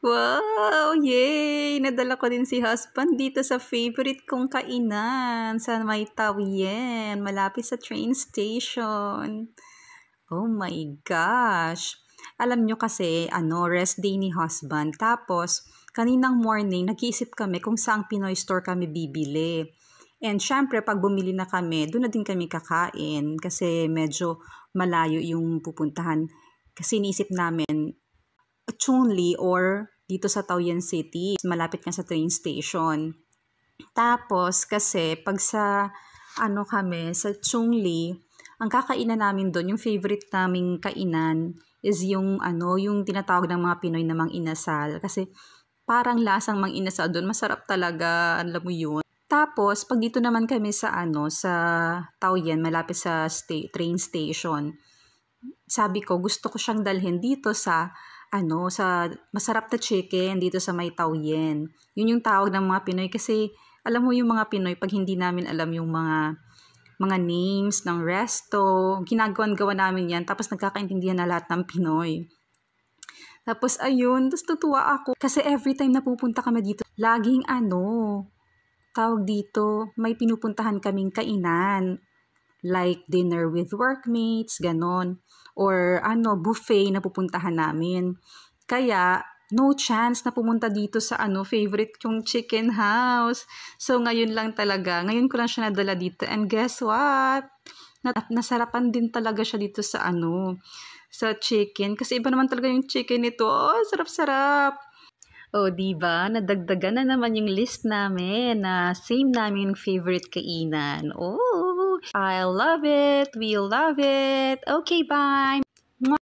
Wow! Yay! Nadala ko din si husband dito sa favorite kong kainan sa May Tawyen, malapit sa train station. Oh my gosh! Alam nyo kasi, rest day ni husband. Tapos, kaninang morning, nag-iisip kami kung saang Pinoy store kami bibili. And syempre, pag bumili na kami, doon na din kami kakain kasi medyo malayo yung pupuntahan. Kasi iniisip namin, Chunli or dito sa Taoyuan City, malapit nga sa train station. Tapos, kasi pag sa sa Chungli, ang kakainan namin doon, yung favorite naming kainan is yung yung tinatawag ng mga Pinoy na mang inasal kasi parang lasang mang inasal doon, masarap talaga, alam mo yun. Tapos, pag dito naman kami sa sa Taoyuan, malapit sa train station, sabi ko gusto ko siyang dalhin dito sa sa masarap na chicken dito sa May Taoyuan. Yun yung tawag ng mga Pinoy kasi alam mo yung mga Pinoy pag hindi namin alam yung mga names ng resto, ginagawan-gawa namin yan tapos nagkakaintindihan na lahat ng Pinoy. Tapos ayun, tapos tutuwa ako kasi every time na pupunta kami dito, laging tawag dito, may pinupuntahan kaming kainan. Like dinner with workmates, ganon. Or buffet na pupuntahan namin. Kaya, no chance na pumunta dito sa favorite kong chicken house. So, ngayon lang talaga. Ngayon ko lang siya nadala dito. And guess what? Nasarapan din talaga siya dito sa sa chicken. Kasi iba naman talaga yung chicken nito. Oh, sarap-sarap. Oh, diba? Nadagdagan na naman yung list namin na same namin favorite kainan. Oh, I love it. We love it. Okay, bye.